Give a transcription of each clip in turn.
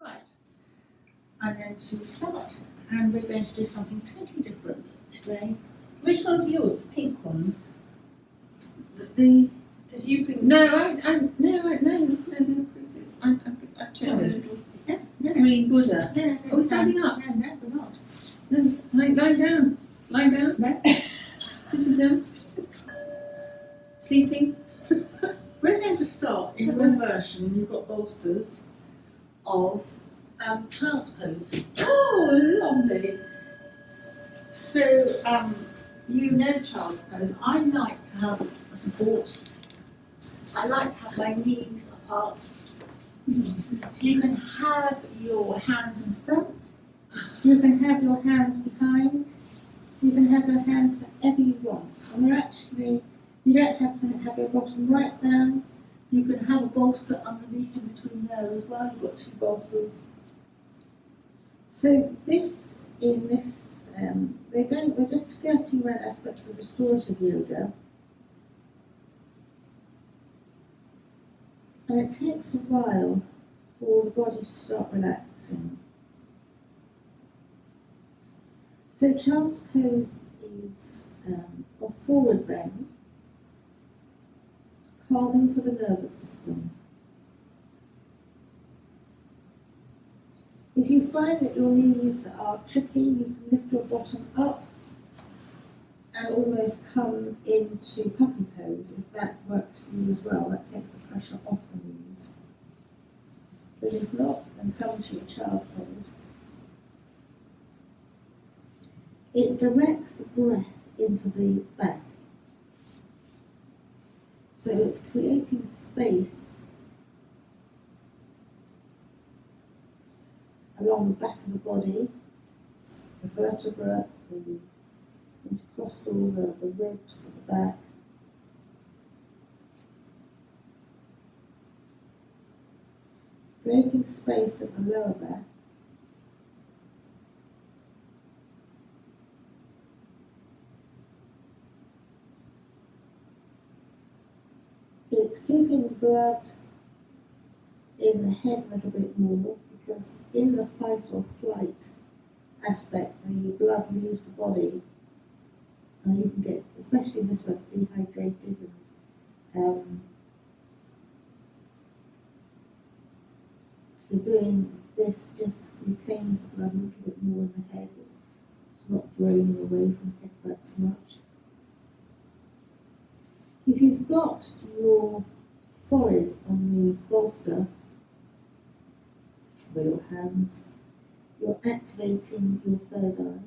Right, I'm going to start, and we're going to do something totally different today. Which ones are yours? The pink ones? The Did you bring? No, Chris, I've Just a little no, green Buddha. no, Oh, we're standing up. No, we're not. No, lying down. Lying down. No. Sitting down. Sleeping. We're going to start in your version. You've got bolsters of child's pose. Oh, lovely. So you know child's pose. I like to have a support. I like to have my knees apart. So you can have your hands in front, you can have your hands behind, you can have your hands wherever you want. And you don't have to have your bottom right down. You can have a bolster underneath in between there as well. You've got two bolsters. So we're just skirting around aspects of restorative yoga. And it takes a while for the body to start relaxing. So child's pose is a forward bend. It's calming for the nervous system. If you find that your knees are tricky, you can lift your bottom up and almost come into puppy pose, if that works for you as well. That takes the pressure off the knees. But if not, then come to your child's pose. It directs the breath into the back. So it's creating space along the back of the body, the vertebra, the intercostal, the ribs at the back. Creating space at the lower back. It's keeping blood in the head a little bit more, because in the fight or flight aspect, the blood leaves the body. And you can get, especially in this weather, dehydrated and so doing this just retains the blood a little bit more in the head. It's not draining away from the head quite so much. If you've got your forehead on the bolster with your hands, you're activating your third eye.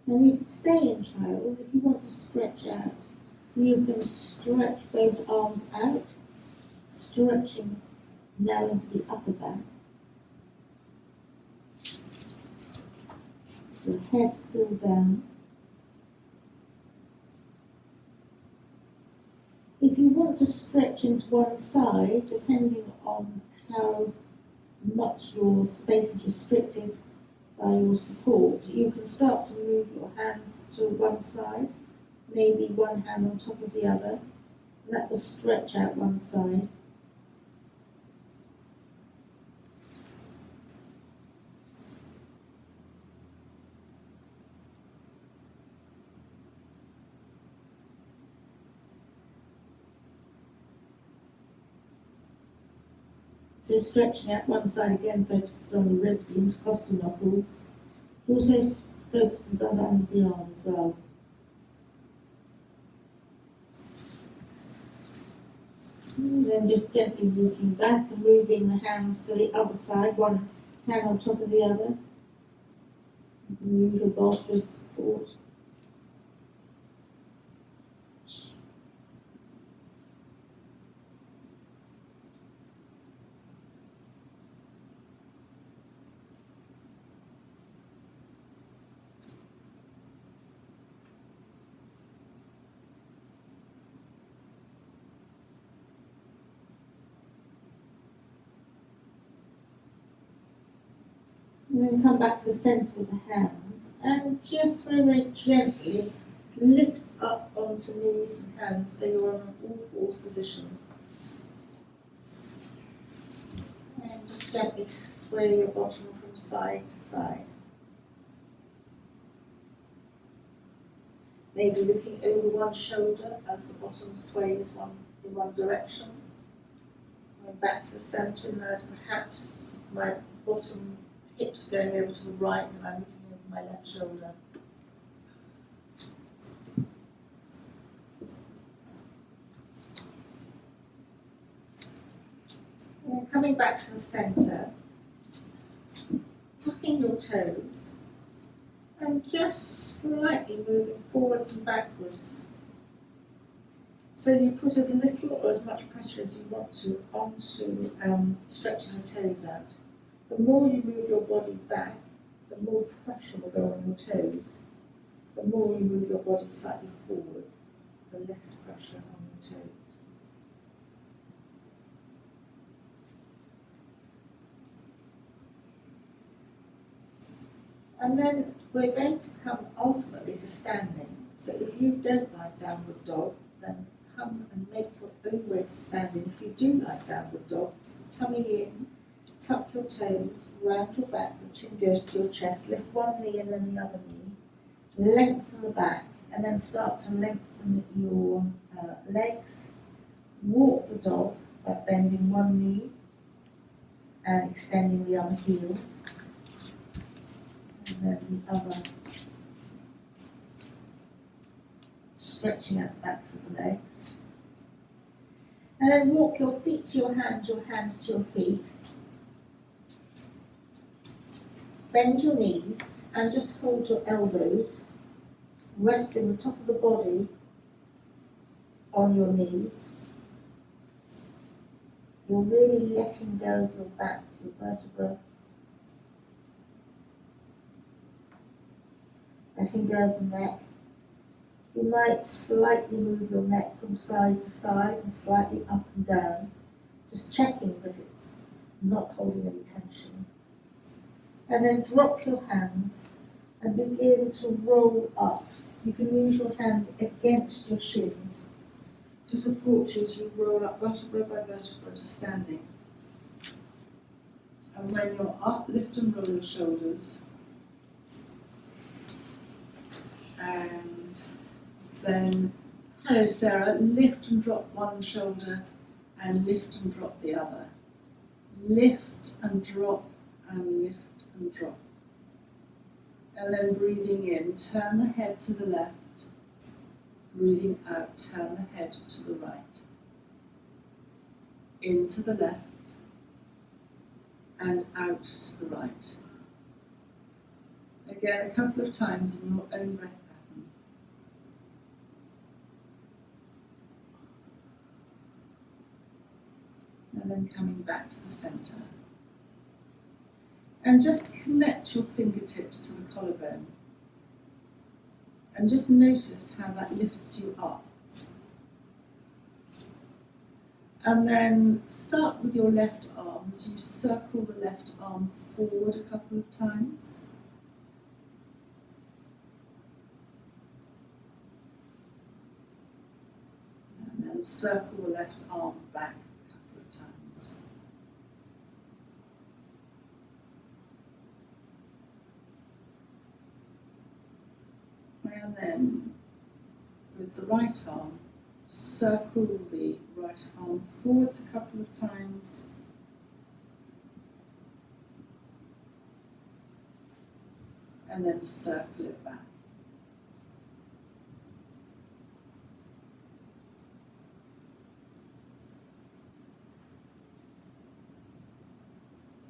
And you can stay in child. If you want to stretch out, you can stretch both arms out, stretching now into the upper back. Your head still down. If you want to stretch into one side, depending on how much your space is restricted by your support, you can start to move your hands to one side, maybe one hand on top of the other, and that will stretch out one side. So stretching out one side again focuses on the ribs, the intercostal muscles. It also focuses on the under the arm as well. And then just gently walking back and moving the hands to the other side, one hand on top of the other. You can use your bolster as support. And then come back to the centre with the hands and just very, very gently Lift up onto knees and hands so you're in an all fours position. And just gently sway your bottom from side to side. Maybe looking over one shoulder as the bottom sways in one direction. Going back to the centre and as perhaps my bottom hips going over to the right and I'm looking over my left shoulder. And then coming back to the centre, tucking your toes and just slightly moving forwards and backwards. So you put as little or as much pressure as you want to onto stretching the toes out. The more you move your body back, the more pressure will go on your toes. The more you move your body slightly forward, the less pressure on your toes. And then we're going to come ultimately to standing. So if you don't like downward dog, then come and make your own way to standing. If you do like downward dog, tummy in, tuck your toes, round your back, your chin goes to your chest, lift one knee and then the other knee, lengthen the back, and then start to lengthen your legs. Walk the dog by bending one knee and extending the other heel. And then the other, stretching out the backs of the legs. And then walk your feet to your hands to your feet. Bend your knees and just hold your elbows, resting the top of the body on your knees. You're really letting go of your back, your vertebra. Letting go of the neck. You might slightly move your neck from side to side and slightly up and down, just checking that it's not holding any tension. And then drop your hands and begin to roll up. You can use your hands against your shins to support you as you roll up vertebra by vertebra to standing. And when you're up, lift and roll your shoulders. And then, hello Sarah, lift and drop one shoulder and lift and drop the other. Lift and drop and lift and drop. And then breathing in, turn the head to the left. Breathing out, turn the head to the right. Into the left and out to the right. Again, a couple of times in your own breath pattern. And then coming back to the centre. And just connect your fingertips to the collarbone. And just notice how that lifts you up. And then start with your left arm as you circle the left arm forward a couple of times. And then circle the left arm back a couple of times. And then, with the right arm, circle the right arm forwards a couple of times. And then circle it back.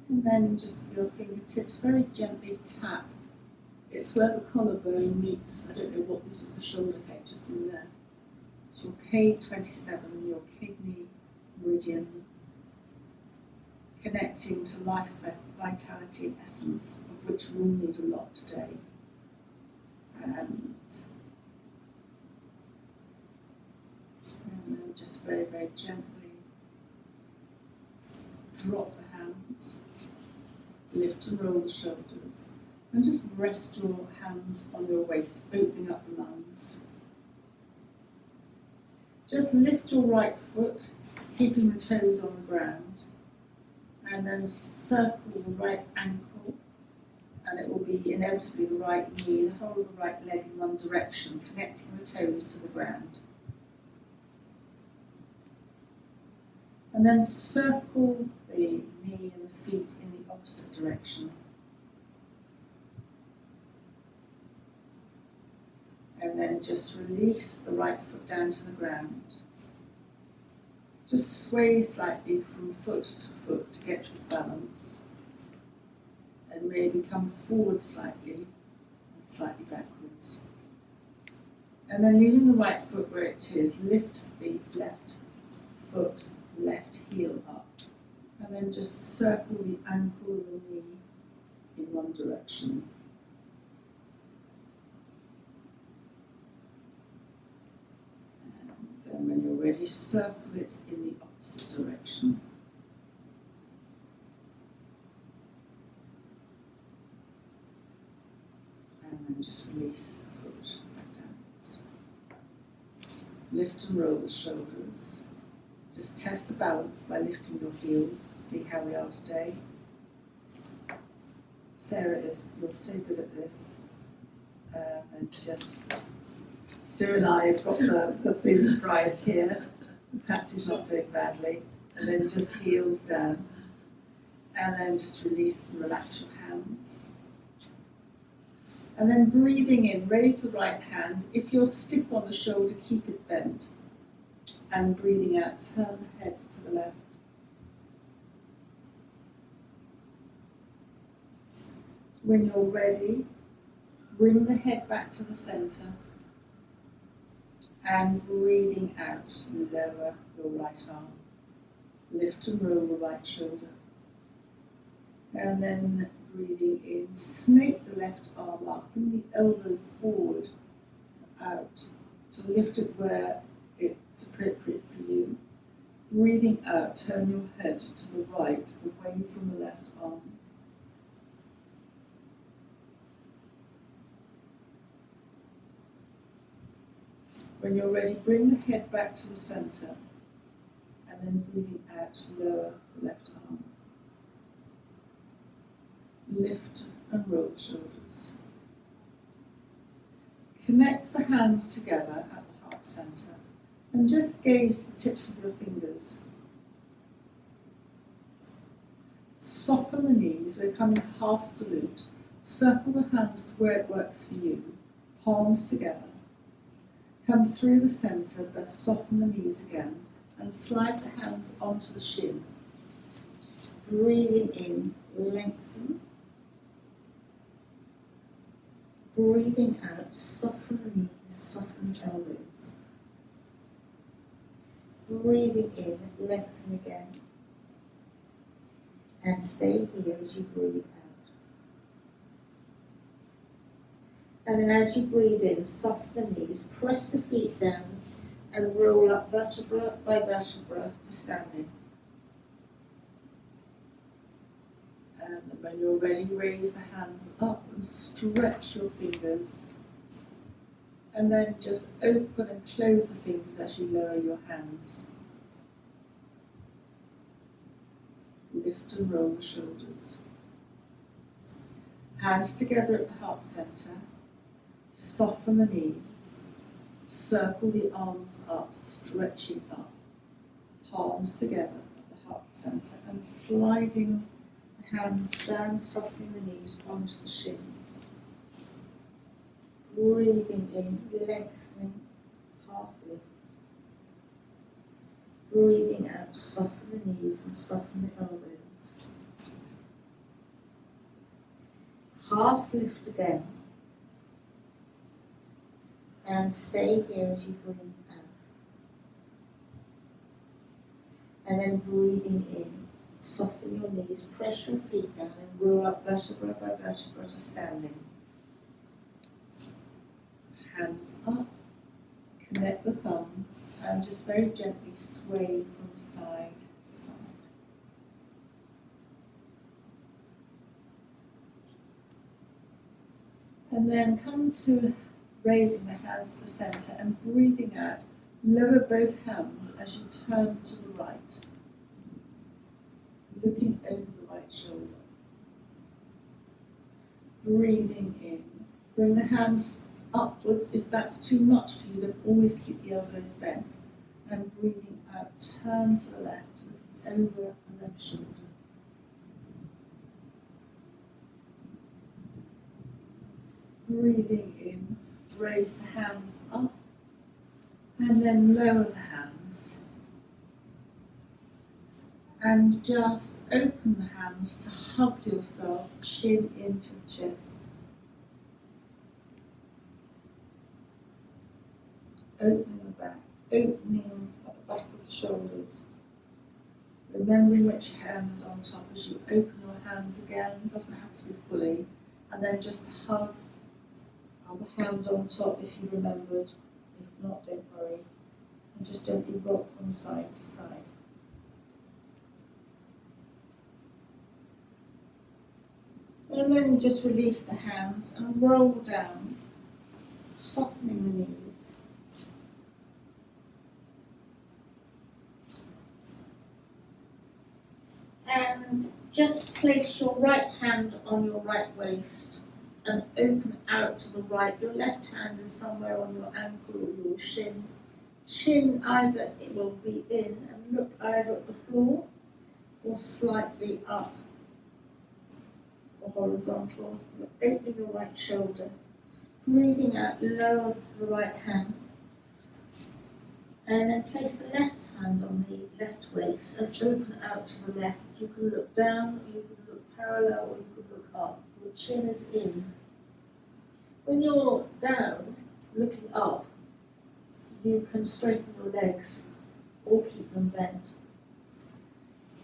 And then just with your fingertips very gently tap. It's where the collarbone meets, I don't know what this is, the shoulder head, just in there. It's your K27, your kidney meridian, connecting to life's vitality and essence, of which we all need a lot today. And then just very, very gently drop the hands, lift and roll the shoulders. And just rest your hands on your waist, opening up the lungs. Just lift your right foot, keeping the toes on the ground, and then circle the right ankle, and it will be inevitably the right knee, the whole of the right leg in one direction, connecting the toes to the ground. And then circle the knee and the feet in the opposite direction. And then just release the right foot down to the ground. Just sway slightly from foot to foot to get your balance. And maybe come forward slightly and slightly backwards. And then leaving the right foot where it is, lift the left foot, left heel up. And then just circle the ankle and the knee in one direction. And when you're ready, circle it in the opposite direction. And then just release the foot back downwards. Lift and roll the shoulders. Just test the balance by lifting your heels. See how we are today. Sarah, you're so good at this. And just, Sue and I have got the big prize here. Patsy's not doing badly. And then just heels down. And then just release and relax your hands. And then breathing in, raise the right hand. If you're stiff on the shoulder, keep it bent. And breathing out, turn the head to the left. When you're ready, bring the head back to the center. And breathing out, lower your right arm. Lift and roll the right shoulder. And then breathing in, snake the left arm up, bring the elbow forward, out, to lift it where it's appropriate for you. Breathing out, turn your head to the right, away from the left arm. When you're ready, bring the head back to the center, and then breathing out, lower the left arm. Lift and roll the shoulders. Connect the hands together at the heart center and just gaze the tips of your fingers. Soften the knees, we're coming to half salute. Circle the hands to where it works for you, palms together. Come through the center, but soften the knees again and slide the hands onto the shin. Breathing in, lengthen. Breathing out, soften the knees, soften the elbows. Breathing in, lengthen again. And stay here as you breathe out. And then as you breathe in, soften the knees, press the feet down and roll up vertebra by vertebra to standing. And when you're ready, raise the hands up and stretch your fingers. And then just open and close the fingers as you lower your hands. Lift and roll the shoulders. Hands together at the heart center. Soften the knees. Circle the arms up, stretching up. Palms together at the heart center and sliding hands down, softening the knees onto the shins. Breathing in, lengthening, half lift. Breathing out, soften the knees and soften the elbows. Half lift again. And stay here as you breathe out. And then breathing in. Soften your knees, press your feet down and roll up vertebra by vertebra to standing. Hands up, connect the thumbs and just very gently sway from side to side. And then come to raising the hands to the center and breathing out, Lower both hands as you turn to the right, looking over the right shoulder. Breathing in. Bring the hands upwards. If that's too much for you, then always keep the elbows bent. And breathing out, turn to the left, looking over the left shoulder. Breathing in, raise the hands up, and then lower the hands. And just open the hands to hug yourself, chin into the chest. Opening the back, opening at the back of the shoulders. Remembering which hand is on top as you open your hands again, it doesn't have to be fully. And then just hug the hand on top if you remembered. If not, don't worry. And just gently rock from side to side. And then just release the hands and roll down, softening the knees. And just place your right hand on your right waist and open out to the right. Your left hand is somewhere on your ankle or your shin. Chin either it will be in and look either at the floor or slightly up. Horizontal, opening the right shoulder, breathing out, lower the right hand, and then place the left hand on the left waist and open out to the left. You can look down, you can look parallel, or you can look up. Your chin is in. When you're down, looking up, you can straighten your legs or keep them bent.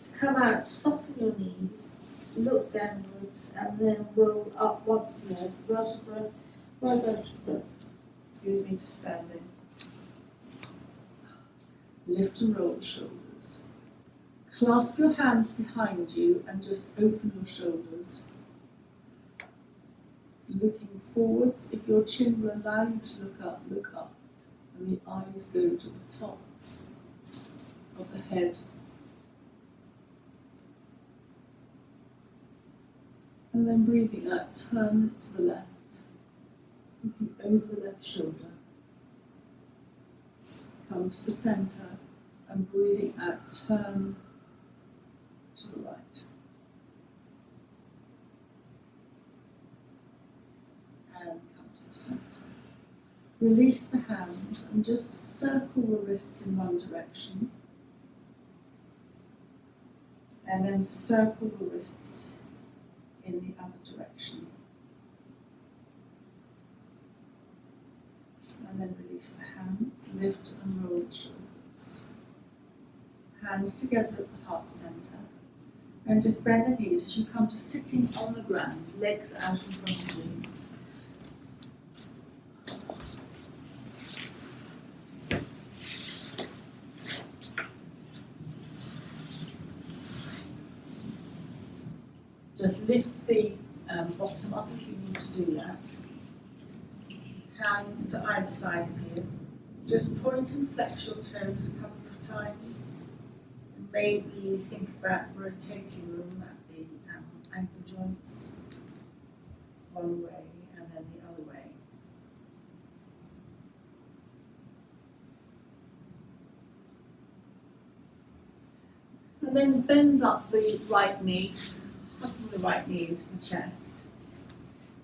To come out, soften your knees, look downwards, and then roll up once more, vertebra by vertebra, to standing. Lift and roll the shoulders. Clasp your hands behind you and just open your shoulders. Looking forwards, if your chin will allow you to look up, and the eyes go to the top of the head. And then breathing out, turn to the left, looking over the left shoulder. Come to the centre and breathing out, turn to the right. And come to the centre. Release the hands and just circle the wrists in one direction. And then circle the wrists in the other direction. And then release the hands, lift and roll the shoulders. Hands together at the heart centre. And just bend the knees as you come to sitting on the ground, legs out in front of you. Just lift the bottom up if you need to do that. Hands to either side of you. Just point and flex your toes a couple of times. And maybe think about rotating them at the ankle joints one way and then the other way. And then bend up the right knee. Hugging the right knee into the chest.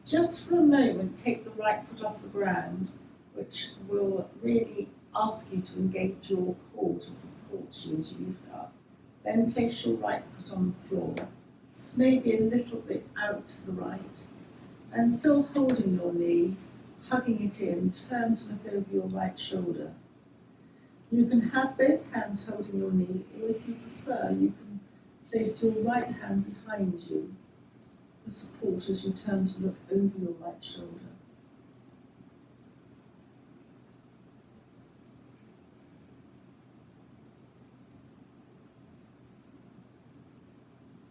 Just for a moment, take the right foot off the ground, which will really ask you to engage your core to support you as you lift up. Then place your right foot on the floor, maybe a little bit out to the right, and still holding your knee, hugging it in, turn to look over your right shoulder. You can have both hands holding your knee, or if you prefer, you can place your right hand behind you for support as you turn to look over your right shoulder.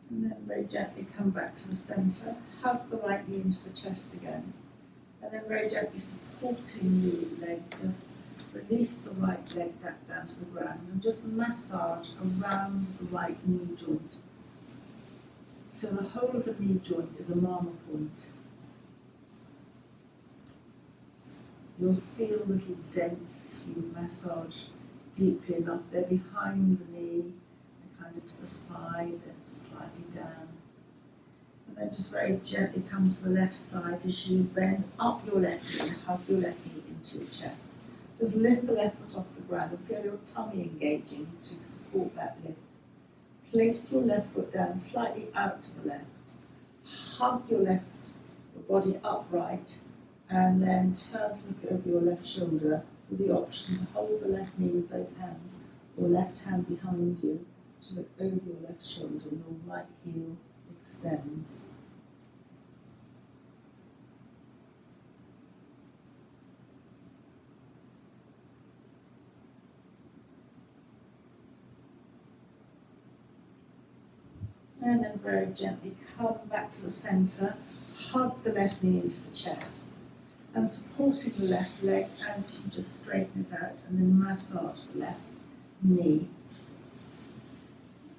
And then very gently come back to the centre, hug the right knee into the chest again, and then very gently supporting the leg, just Release the right leg back down to the ground and just massage around the right knee joint. So the whole of the knee joint is a mama point. You'll feel little dents if you massage deeply enough. They're behind the knee, they're kind of to the side, they're slightly down. And then just very gently come to the left side as you bend up your left knee and hug your left knee into your chest. Just lift the left foot off the ground and feel your tummy engaging to support that lift. Place your left foot down slightly out to the left. Hug your body upright, and then turn to look over your left shoulder with the option to hold the left knee with both hands or left hand behind you to look over your left shoulder and your right heel extends. And then very gently come back to the centre, hug the left knee into the chest, and supporting the left leg as you just straighten it out, and then massage the left knee.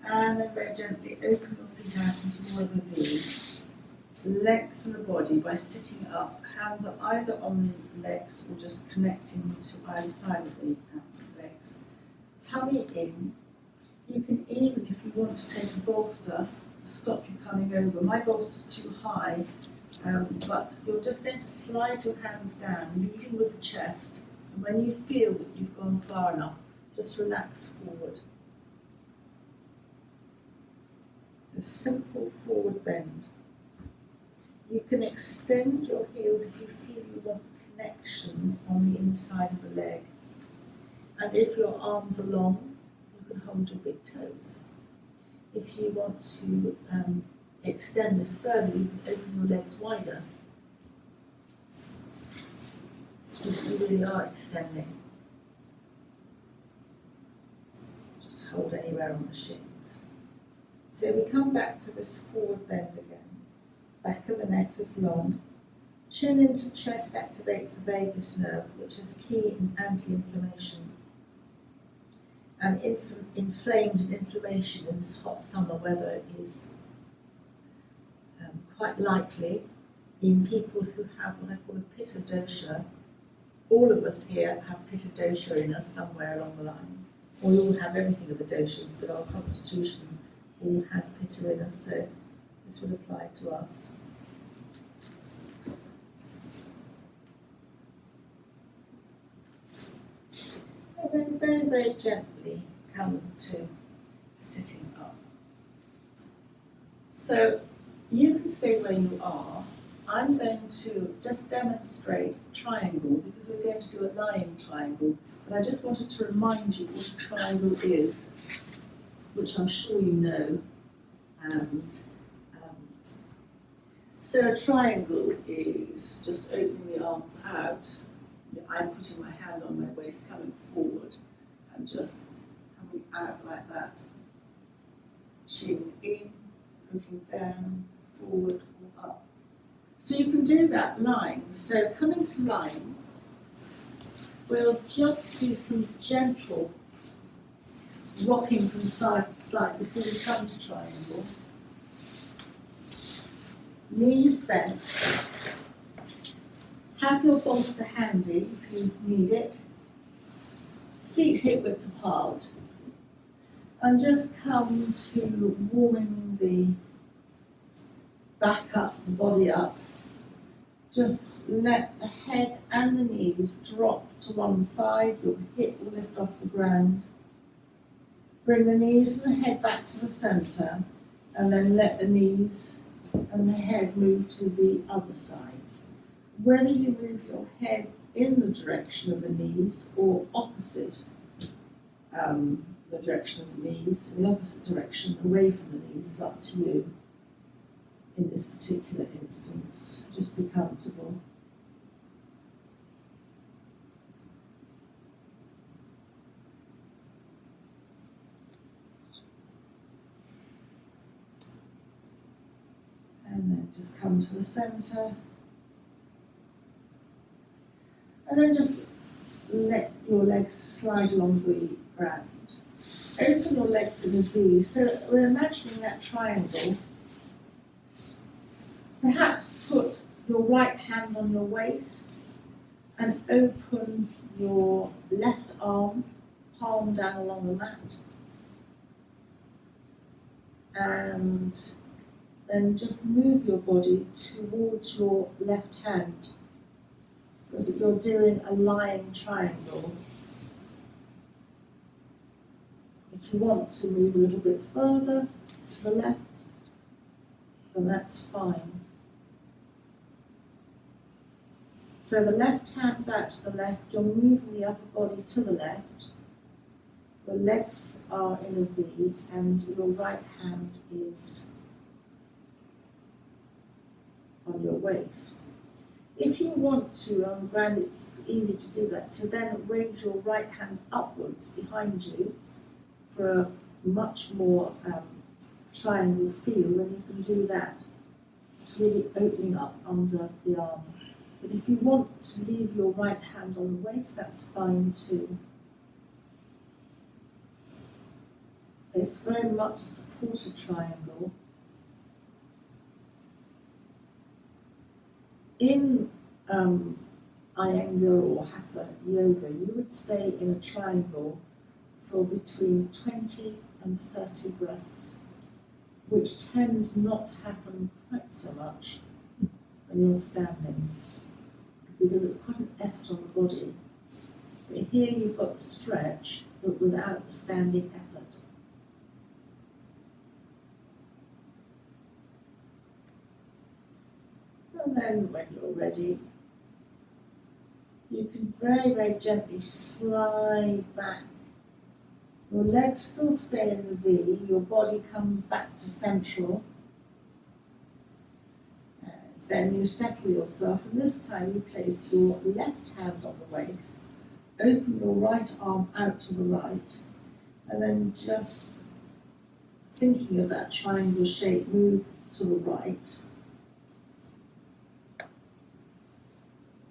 And then very gently open your feet out into more of a V. Lengthen the body by sitting up. Hands are either on the legs or just connecting to either side of the legs. Tummy in. You can even, if you want to take a bolster to stop you coming over. My bolster's too high, but you're just going to slide your hands down, leading with the chest. And when you feel that you've gone far enough, just relax forward. A simple forward bend. You can extend your heels if you feel you want the connection on the inside of the leg. And if your arms are long, you can hold your big toes. If you want to extend this further, you can open your legs wider. So that you really are extending. Just hold anywhere on the shins. So we come back to this forward bend again. Back of the neck is long. Chin into chest activates the vagus nerve, which is key in anti-inflammation. And inflamed and inflammation in this hot summer weather is quite likely in people who have what I call a pitta dosha. All of us here have pitta dosha in us somewhere along the line. We all have everything of the doshas, but our constitution all has pitta in us, so this would apply to us. And then very, very gently come to sitting up. So you can stay where you are. I'm going to just demonstrate triangle because we're going to do a lying triangle, but I just wanted to remind you what a triangle is, which I'm sure you know. And so a triangle is just opening the arms out. I'm putting my hand on my waist, coming forward, and just coming out like that. Chin in, looking down, forward or up. So you can do that lying. So coming to lying, we'll just do some gentle rocking from side to side before we come to triangle. Knees bent. Have your bolster handy if you need it. Feet hip width apart. And just come to warming the back up, the body up. Just let the head and the knees drop to one side. Your hip will lift off the ground. Bring the knees and the head back to the centre, and then let the knees and the head move to the other side. Whether you move your head in the direction of the knees or opposite the direction of the knees, in the opposite direction away from the knees, is up to you in this particular instance. Just be comfortable. And then just come to the centre. And then just let your legs slide along the ground. Open your legs in a V. So we're imagining that triangle. Perhaps put your right hand on your waist and open your left arm, palm down along the mat. And then just move your body towards your left hand, so that you're doing a lying triangle. If you want to move a little bit further to the left, then that's fine. So the left hand's out to the left, you're moving the upper body to the left, your legs are in a V, and your right hand is on your waist. If you want to, on the ground, it's easy to do that, to then raise your right hand upwards behind you for a much more triangle feel, then you can do that. It's really opening up under the arm. But if you want to leave your right hand on the waist, that's fine too. It's very much a supported triangle. In Iyengar or Hatha yoga, you would stay in a triangle for between 20 and 30 breaths, which tends not to happen quite so much when you're standing, because it's quite an effort on the body. But here you've got the stretch, but without the standing effort. And then when you're ready, you can very, very gently slide back. Your legs still stay in the V, your body comes back to central. Then you settle yourself, and this time you place your left hand on the waist, open your right arm out to the right, and then just thinking of that triangle shape, move to the right.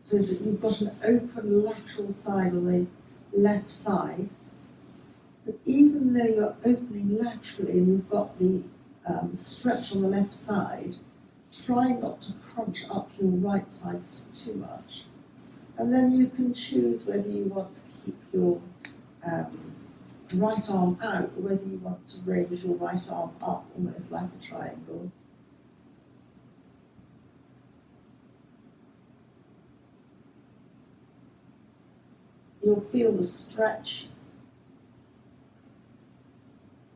So that you've got an open lateral side on the left side. But even though you're opening laterally and you've got the stretch on the left side, try not to crunch up your right side too much. And then you can choose whether you want to keep your right arm out or whether you want to raise your right arm up, almost like a triangle. You'll feel the stretch.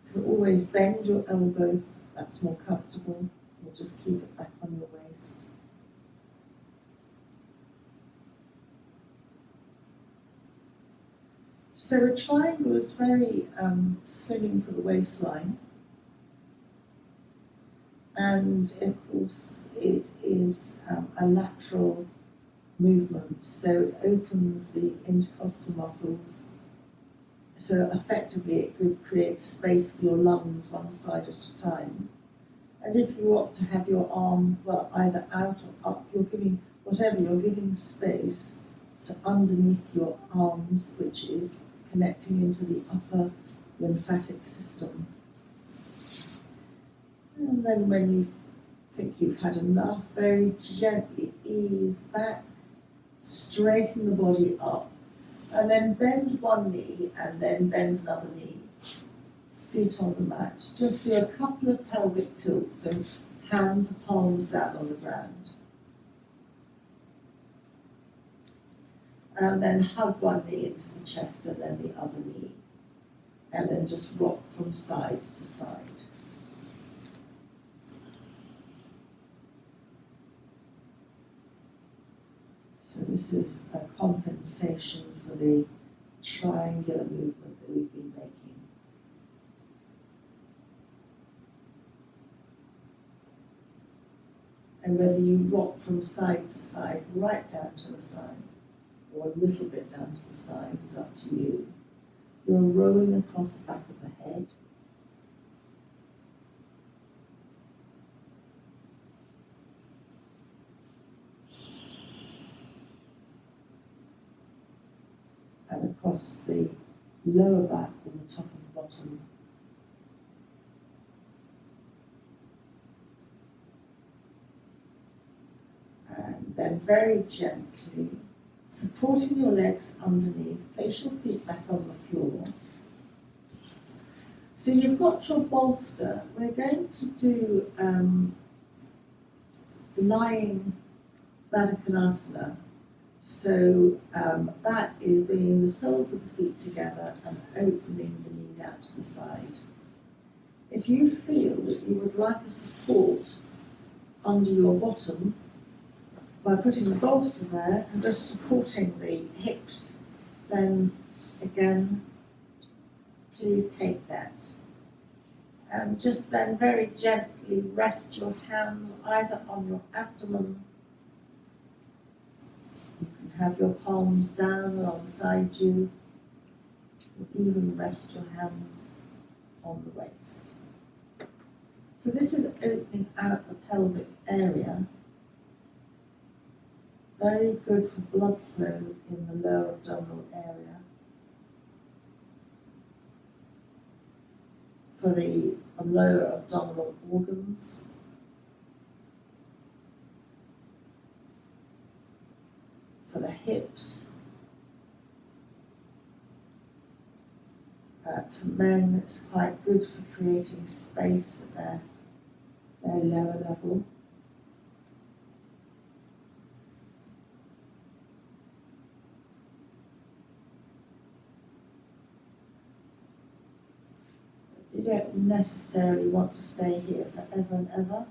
You can always bend your elbow if that's more comfortable, or just keep it back on your waist. So a triangle is very slimming for the waistline, and of course it is a lateral movement, so it opens the intercostal muscles, so effectively it creates space for your lungs one side at a time. And if you opt to have your arm, well, either out or up, you're giving, whatever, you're giving space to underneath your arms, which is connecting into the upper lymphatic system. And then when you think you've had enough, very gently ease back, straighten the body up, and then bend one knee and then bend another knee. Feet on the mat. Just do a couple of pelvic tilts, so hands, palms down on the ground. And then hug one knee into the chest and then the other knee. And then just rock from side to side. So this is a compensation for the triangular movement that we've been making. And whether you rock from side to side, right down to the side, or a little bit down to the side is up to you. You're rolling across the back of the head. across the lower back or the top of the bottom. And then very gently, supporting your legs underneath, place your feet back on the floor. So you've got your bolster. We're going to do lying Baddha Konasana. So that is bringing the soles of the feet together and opening the knees out to the side. If you feel that you would like a support under your bottom, by putting the bolster there and just supporting the hips, then again, please take that. And just then very gently rest your hands either on your abdomen. You can have your palms down alongside you, or even rest your hands on the waist. So this is opening out the pelvic area. Very good for blood flow in the lower abdominal area. For the lower abdominal organs. For the hips. For men, it's quite good for creating space at their lower level. You don't necessarily want to stay here forever and ever.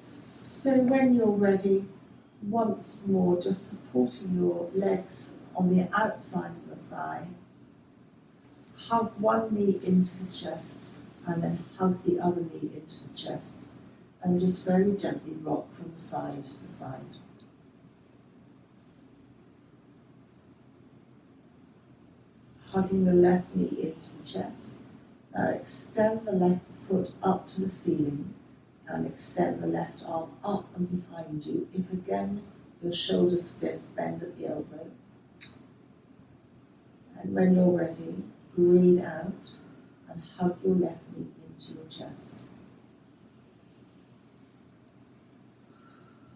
So when you're ready, once more just supporting your legs on the outside of the thigh, hug one knee into the chest and then hug the other knee into the chest and just very gently rock from side to side. Hugging the left knee into the chest. Now extend the left foot up to the ceiling and extend the left arm up and behind you. If again your shoulders stiff, bend at the elbow. And when you're ready, breathe out and hug your left knee into your chest.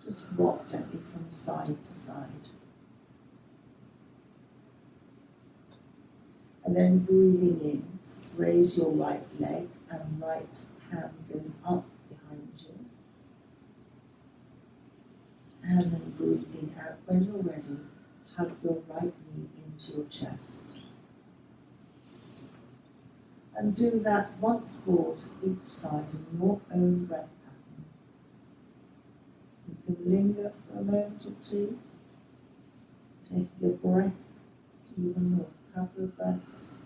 Just rock gently from side to side. And then breathing in, raise your right leg and right hand goes up behind you. And then breathing out, when you're ready, hug your right knee into your chest. And do that once more to each side in your own breath pattern. You can linger for a moment or two, taking your breath even more. Couple of breaths.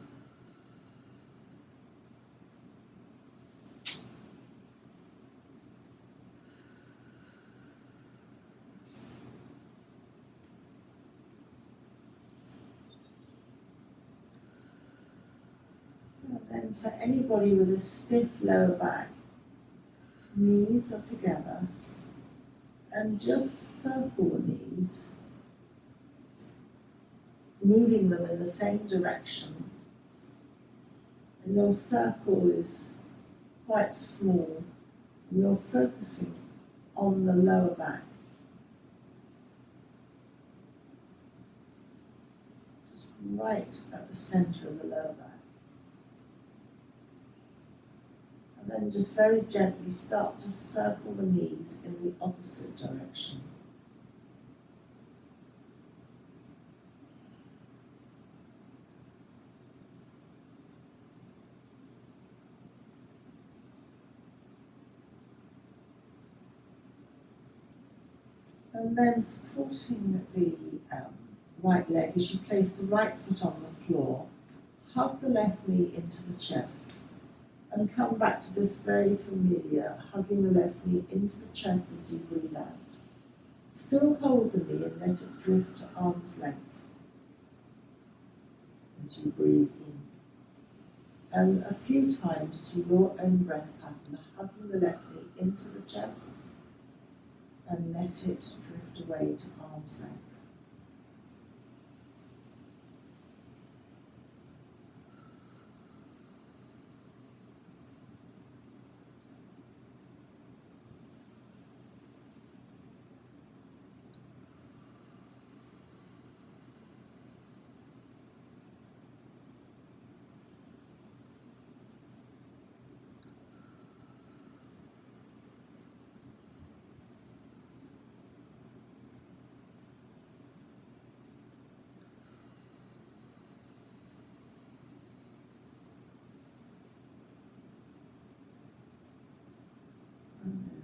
And then for anybody with a stiff lower back, knees are together and just circle the knees, moving them in the same direction. And your circle is quite small, and you're focusing on the lower back. Just right at the center of the lower back. And then just very gently start to circle the knees in the opposite direction. And then supporting the right leg as you place the right foot on the floor, hug the left knee into the chest and come back to this very familiar hugging the left knee into the chest as you breathe out. Still hold the knee and let it drift to arm's length as you breathe in. And a few times to your own breath pattern, hugging the left knee into the chest and let it drift away to arm's length.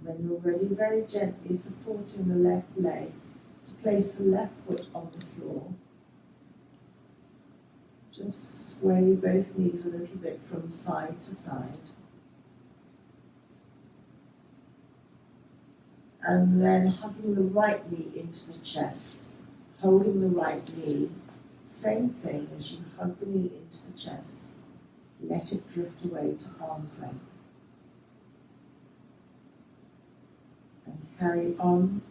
When you're ready, very gently supporting the left leg to place the left foot on the floor. Just sway both knees a little bit from side to side. And then hugging the right knee into the chest, holding the right knee. Same thing as you hug the knee into the chest. Let it drift away to arm's length. And carry on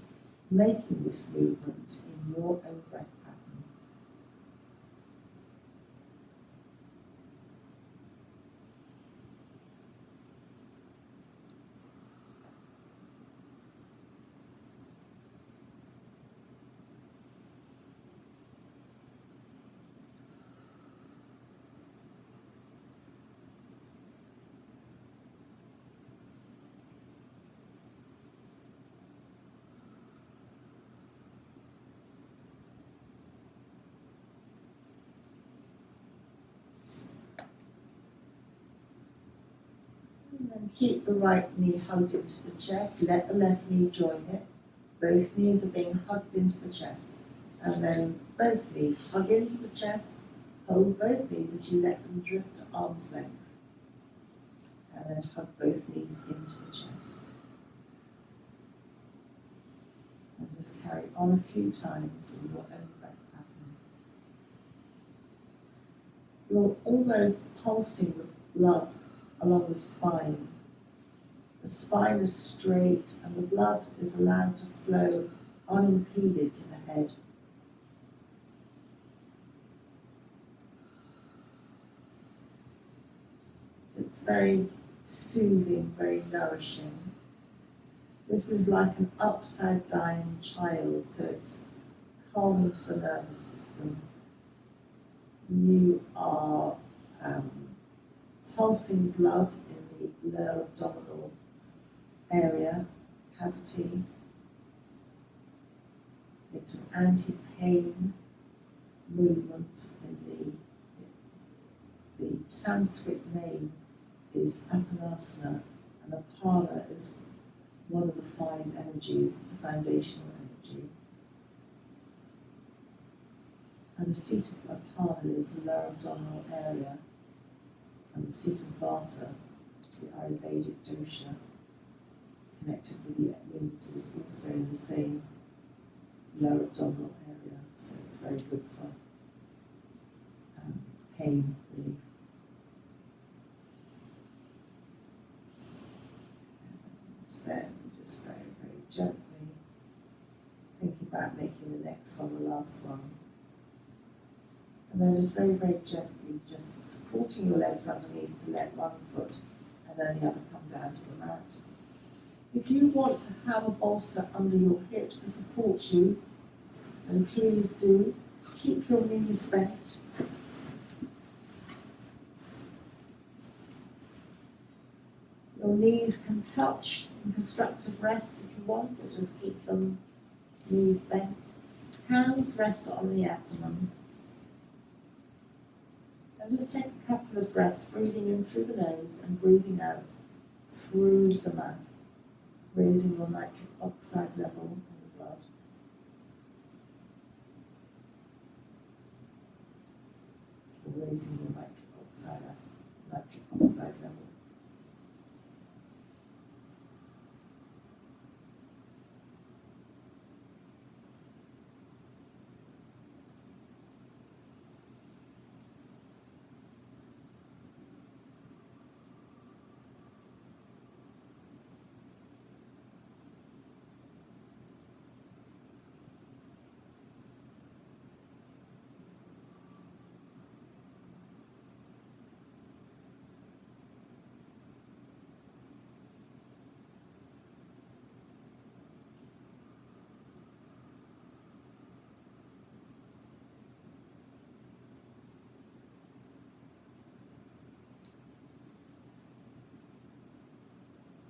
making this movement in your own breath pattern. And then keep the right knee hugged into the chest, let the left knee join it. Both knees are being hugged into the chest. And then both knees hug into the chest, hold both knees as you let them drift to arm's length. And then hug both knees into the chest. And just carry on a few times in your own breath pattern. You're almost pulsing the blood along the spine. The spine is straight and the blood is allowed to flow unimpeded to the head. So it's very soothing, very nourishing. This is like an upside down child, so it's calming to the nervous system. You are pulsing blood in the lower abdominal area, cavity. It's an anti-pain movement in the Sanskrit name is Apanasana, and Apana is one of the five energies, it's the foundational energy. And the seat of Apana is the lower abdominal area, and the seat of Vata, the Ayurvedic dosha, connected with the wings, is also in the same lower abdominal area, so it's very good for pain relief. So then, just very, very gently think about making the next one the last one. And then just very, very gently, just supporting your legs underneath to let one foot and then the other come down to the mat. If you want to have a bolster under your hips to support you, then please do. Keep your knees bent. Your knees can touch in constructive rest if you want, or just keep them knees bent. Hands rest on the abdomen. And just take a couple of breaths, breathing in through the nose and breathing out through the mouth, raising your nitric oxide level in the blood. Or raising your nitric oxide level.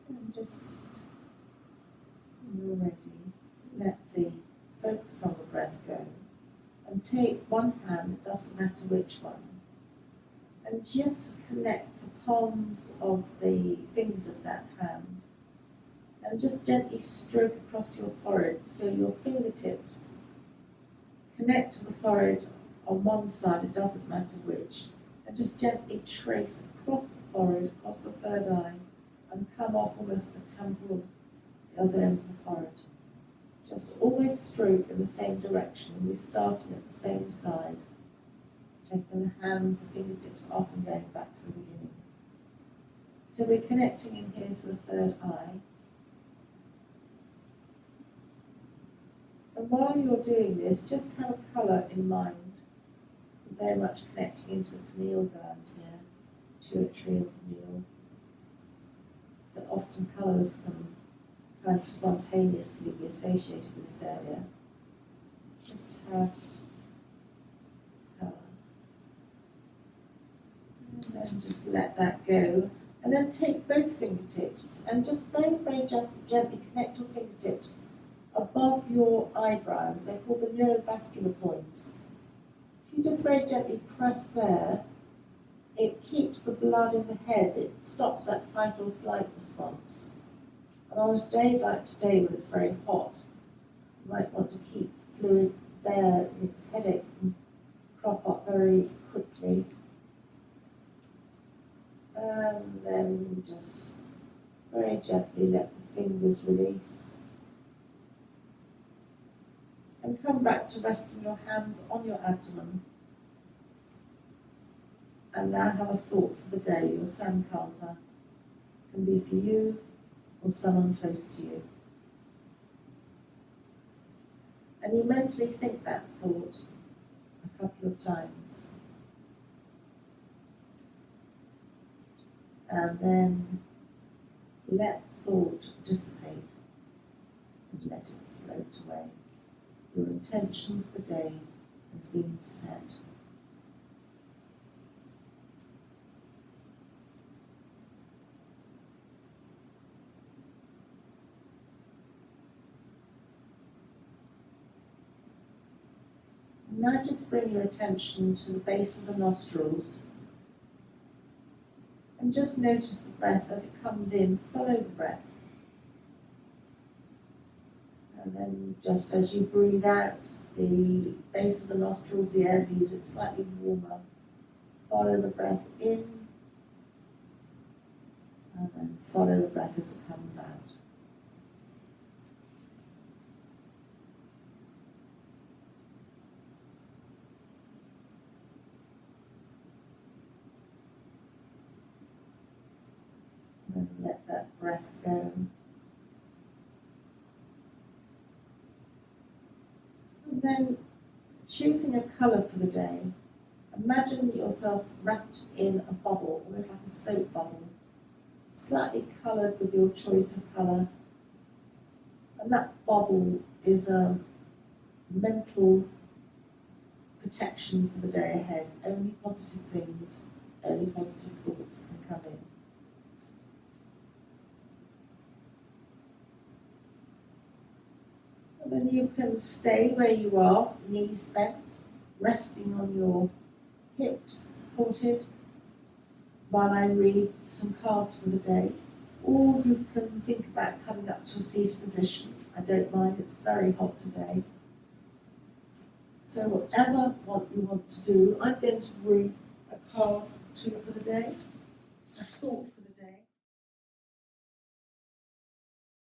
And just, when you're ready, let the focus on the breath go. And take one hand, it doesn't matter which one, and just connect the palms of the fingers of that hand And just gently stroke across your forehead so your fingertips connect to the forehead on one side, it doesn't matter which, and just gently trace across the forehead, across the third eye, and come off almost the temple of the other end of the forehead. Just always stroke in the same direction, and we're starting at the same side, taking the hands, the fingertips off and going back to the beginning. So we're connecting in here to the third eye. And while you're doing this, just have a colour in mind. We're very much connecting into the pineal gland here, pituitary and pineal. So often colours can kind of spontaneously be associated with this area. Just have colour. And then just let that go. And then take both fingertips and just very, very just gently connect your fingertips above your eyebrows. They're called the neurovascular points. If you just very gently press there, it keeps the blood in the head. It stops that fight or flight response. And on a day like today when it's very hot, you might want to keep fluid there because headaches can crop up very quickly. And then just very gently let the fingers release. And come back to resting your hands on your abdomen. And now have a thought for the day, your sankalpa. Can be for you or someone close to you. And you mentally think that thought a couple of times. And then let thought dissipate and let it float away. Your intention for the day has been set. And now just bring your attention to the base of the nostrils. And just notice the breath as it comes in, follow the breath. And then just as you breathe out, the base of the nostrils, the air leaves it slightly warmer. Follow the breath in, and then follow the breath as it comes out. And let that breath go. And then choosing a colour for the day, imagine yourself wrapped in a bubble, almost like a soap bubble, slightly coloured with your choice of colour. And that bubble is a mental protection for the day ahead. Only positive things, only positive thoughts can come in. And then you can stay where you are, knees bent, resting on your hips supported, while I read some cards for the day. Or you can think about coming up to a seated position. I don't mind, it's very hot today. So whatever you want to do, I'm going to read a card to you for the day, a thought